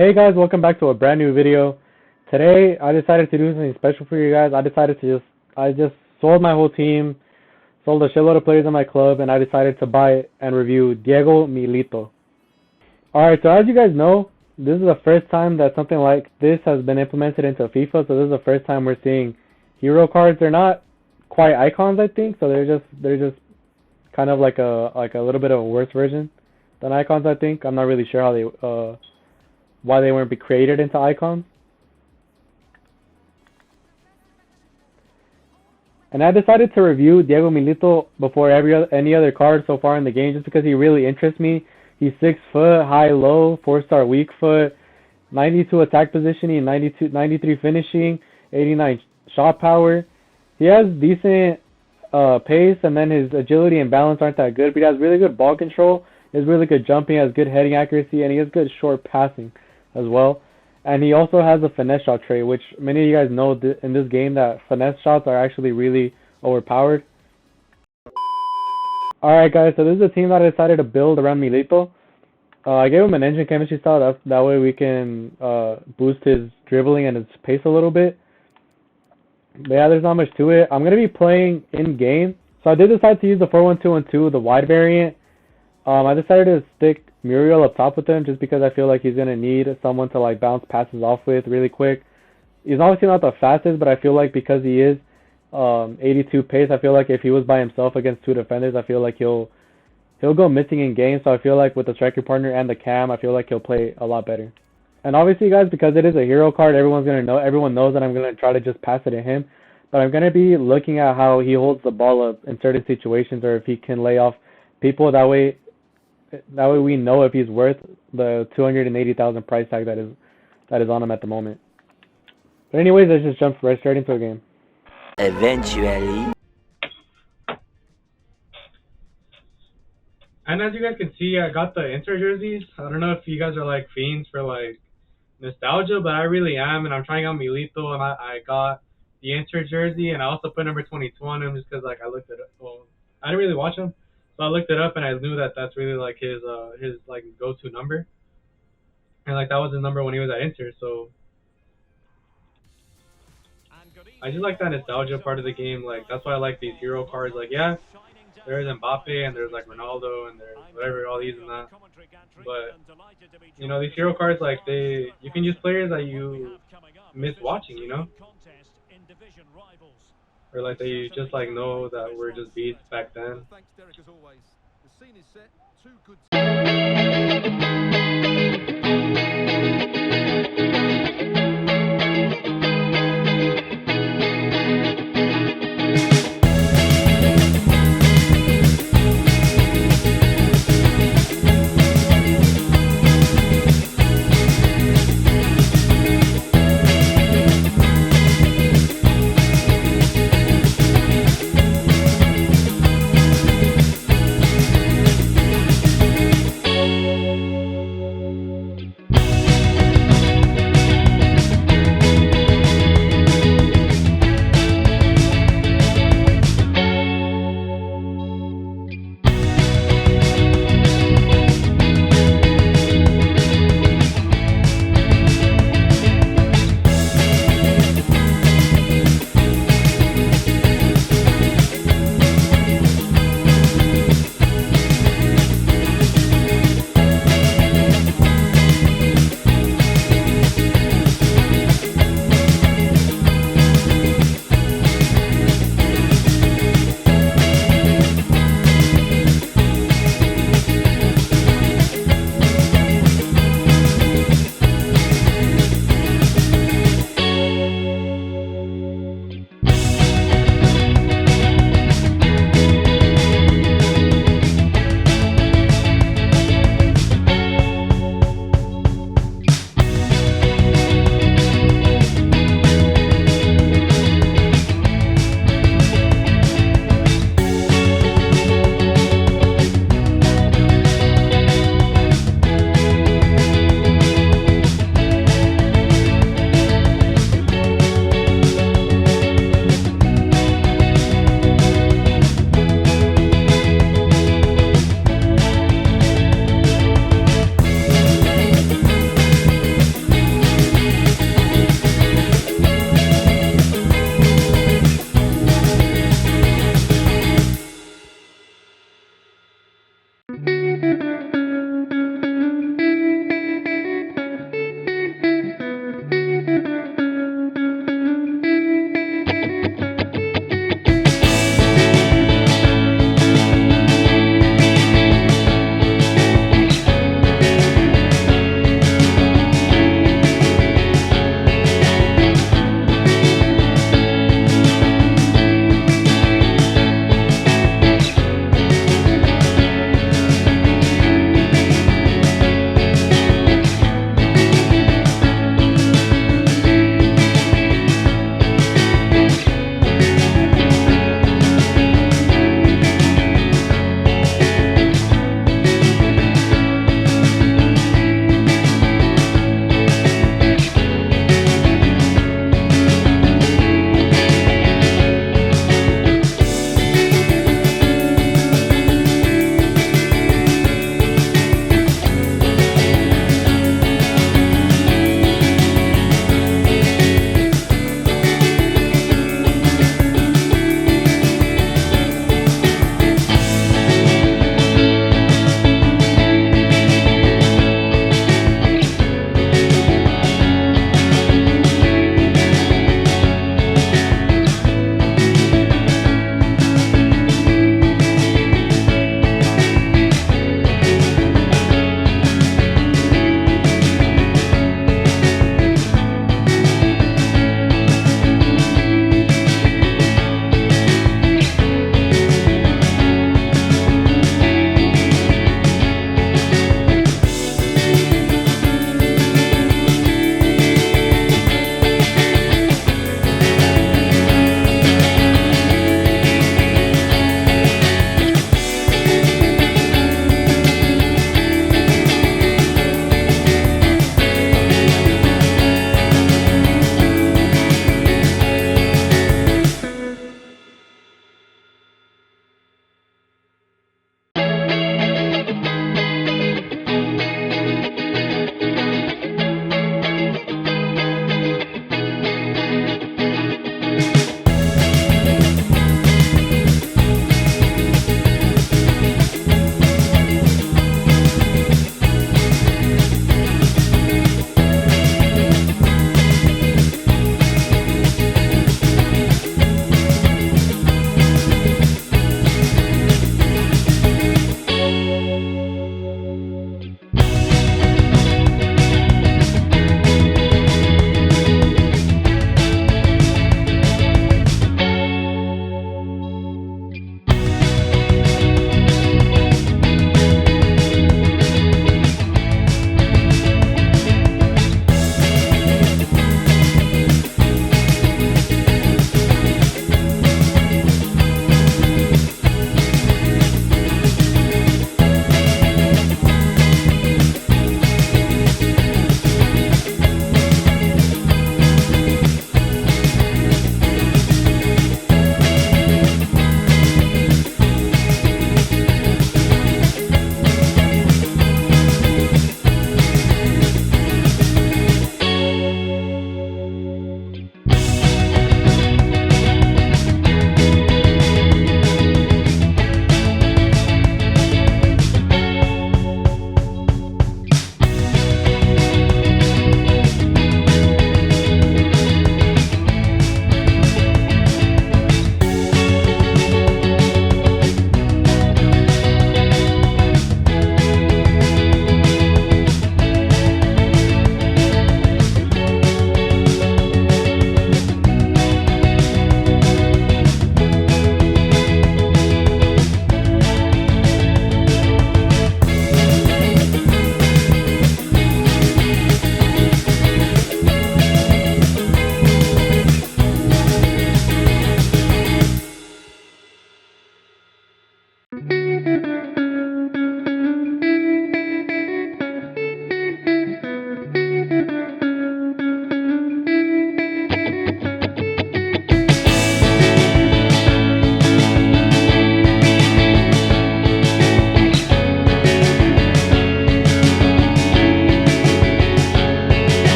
Hey guys, welcome back to a brand new video. Today I decided to do something special for you guys. I just sold my whole team, sold a shitload of players in my club, and I decided to buy and review Diego Milito. Alright, so as you guys know, this is the first time that something like this has been implemented into FIFA, so this is the first time we're seeing hero cards. They're not quite icons, I think, so they're just kind of like a little bit of a worse version than icons, I think. I'm not really sure how they why they weren't created into icons. And I decided to review Diego Milito before any other card so far in the game, just because he really interests me. He's 6 foot, high, low, 4-star weak foot, 92 attack positioning, 93 finishing, 89 shot power. He has decent pace, and then his agility and balance aren't that good, but he has really good ball control. He has really good jumping, has good heading accuracy, and he has good short passing as well. And he also has a finesse shot trait, which many of you guys know in this game that finesse shots are actually really overpowered. Alright guys, so this is a team that I decided to build around Milito. I gave him an engine chemistry style, that way we can boost his dribbling and his pace a little bit. But yeah, there's not much to it. I'm going to be playing in-game. So I did decide to use the 4-1-2-1-2, the wide variant. I decided to stick Muriel up top with him just because I feel like he's going to need someone to like bounce passes off with really quick. He's obviously not the fastest, but I feel like because he is 82 pace, I feel like if he was by himself against two defenders, I feel like he'll go missing in game. So I feel like with the striker partner and the cam, I feel like he'll play a lot better. And obviously, guys, because it is a hero card, everyone knows that I'm going to try to just pass it to him. But I'm going to be looking at how he holds the ball up in certain situations, or if he can lay off people. That way we know if he's worth the 280,000 price tag that is on him at the moment. But anyways, let's just jump right straight into a game. Eventually. And as you guys can see, I got the Inter jerseys. I don't know if you guys are like fiends for like nostalgia, but I really am, and I'm trying out Milito, and I got the Inter jersey, and I also put number 22 on him just because like I looked at it. Well, I didn't really watch him. So I looked it up, and I knew that that's really like his like go-to number, and like that was his number when he was at Inter. So I just like that nostalgia part of the game. Like that's why I like these hero cards. Like yeah, there's Mbappe and there's like Ronaldo and there's whatever, all these and that. But you know, these hero cards, like you can use players that you miss watching, you know, or like that you just like know that were just beasts back then. Thanks, Derek, as always. The scene is set. Two good.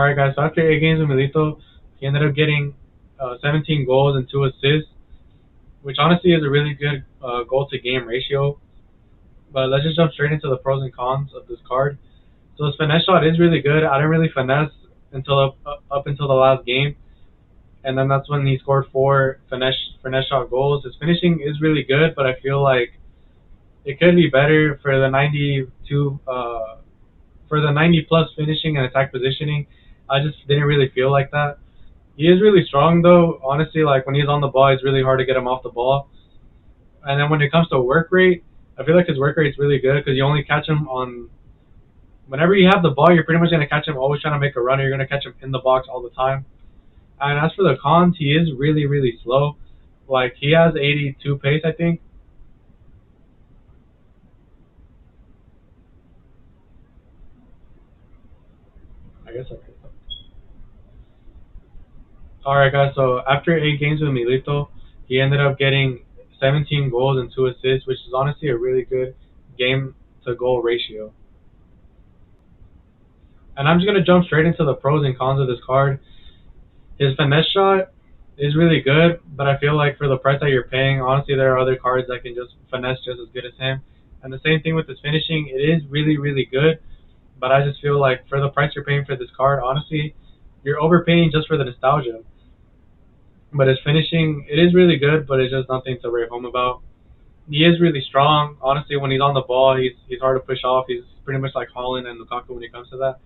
Alright, guys, so after 8 games with Milito, he ended up getting 17 goals and 2 assists, which honestly is a really good goal-to-game ratio. But let's just jump straight into the pros and cons of this card. So his finesse shot is really good. I didn't really finesse until up until the last game, and then that's when he scored 4 finesse shot goals. His finishing is really good, but I feel like it could be better for the 92 for the 90 plus finishing and attack positioning. I just didn't really feel like that. He is really strong though. Honestly, like when he's on the ball, it's really hard to get him off the ball. And then when it comes to work rate, I feel like his work rate is really good because you only catch him on whenever you have the ball. You're pretty much gonna catch him always trying to make a run. Or you're gonna catch him in the box all the time. And as for the cons, he is really really slow. Like he has 82 pace, I think. I guess I could. Alright guys, so after 8 games with Milito, he ended up getting 17 goals and 2 assists, which is honestly a really good game to goal ratio. And I'm just going to jump straight into the pros and cons of this card. His finesse shot is really good, but I feel like for the price that you're paying, honestly there are other cards that can just finesse just as good as him. And the same thing with his finishing, it is really really good, but I just feel like for the price you're paying for this card, honestly, you're overpaying just for the nostalgia. But his finishing, it is really good, but it's just nothing to write home about. He is really strong. Honestly, when he's on the ball, he's hard to push off. He's pretty much like Holland and Lukaku when it comes to that.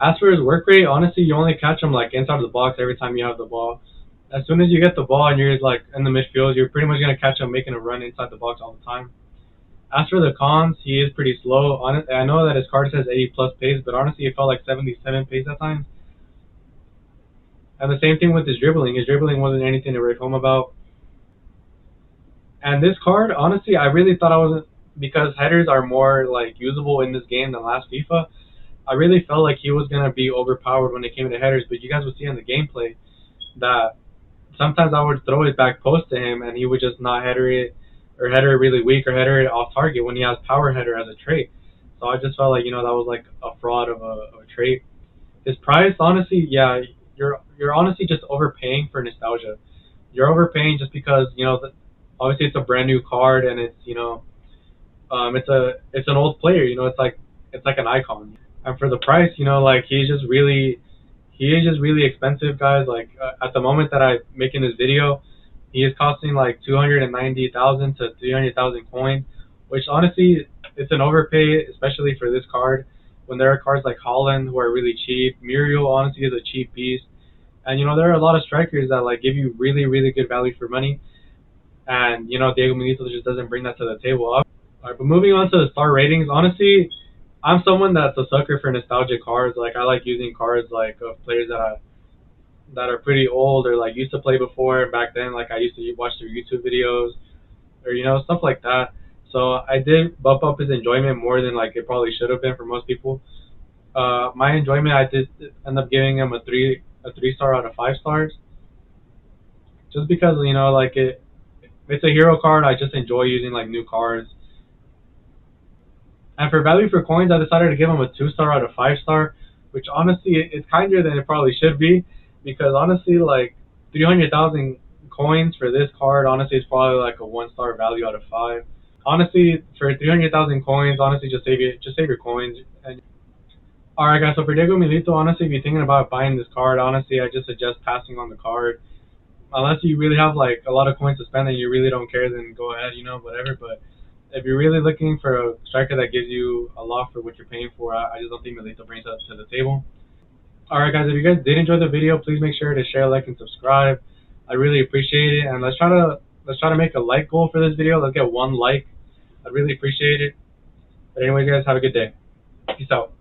As for his work rate, honestly, you only catch him like inside of the box every time you have the ball. As soon as you get the ball and you're like in the midfield, you're pretty much gonna catch him making a run inside the box all the time. As for the cons, he is pretty slow. I know that his card says 80 plus pace, but honestly, it felt like 77 pace at times. And the same thing with his dribbling. His dribbling wasn't anything to write home about. And this card, honestly, I really thought I wasn't, because headers are more like usable in this game than last FIFA. I really felt like he was gonna be overpowered when it came to headers, but you guys would see in the gameplay that sometimes I would throw it back post to him and he would just not header it, or header it really weak, or header it off target when he has power header as a trait. So I just felt like, that was like a fraud of a trait. His price, honestly, yeah, you're honestly just overpaying for nostalgia. You're overpaying just because obviously it's a brand new card and it's it's an old player. It's like an icon. And for the price, like he is just really expensive, guys. Like at the moment that I'm making this video, he is costing like 290,000 to 300,000 coins, which honestly it's an overpay, especially for this card. When there are cards like Holland who are really cheap, Muriel honestly is a cheap piece, and there are a lot of strikers that like give you really really good value for money, and Diego Milito just doesn't bring that to the table. All right, but moving on to the star ratings, honestly, I'm someone that's a sucker for nostalgic cards. Like I like using cards like of players that are pretty old or like used to play before back then. Like I used to watch their YouTube videos or stuff like that. So I did bump up his enjoyment more than like it probably should have been for most people. My enjoyment, I did end up giving him a 3-star out of 5 stars, just because like it's a hero card. I just enjoy using like new cards. And for value for coins, I decided to give him a 2-star out of 5-star, which honestly it's kinder than it probably should be, because honestly like 300,000 coins for this card, honestly it's probably like a 1-star value out of 5. Honestly, for 300,000 coins, honestly just save your coins. And alright guys, so for Diego Milito, honestly if you're thinking about buying this card, honestly I just suggest passing on the card. Unless you really have like a lot of coins to spend and you really don't care, then go ahead, whatever. But if you're really looking for a striker that gives you a lot for what you're paying for, I just don't think Milito brings that to the table. Alright guys, if you guys did enjoy the video, please make sure to share, like, and subscribe. I really appreciate it, and let's try to make a like goal for this video. Let's get 1 like. I'd really appreciate it. But anyways guys, have a good day. Peace out.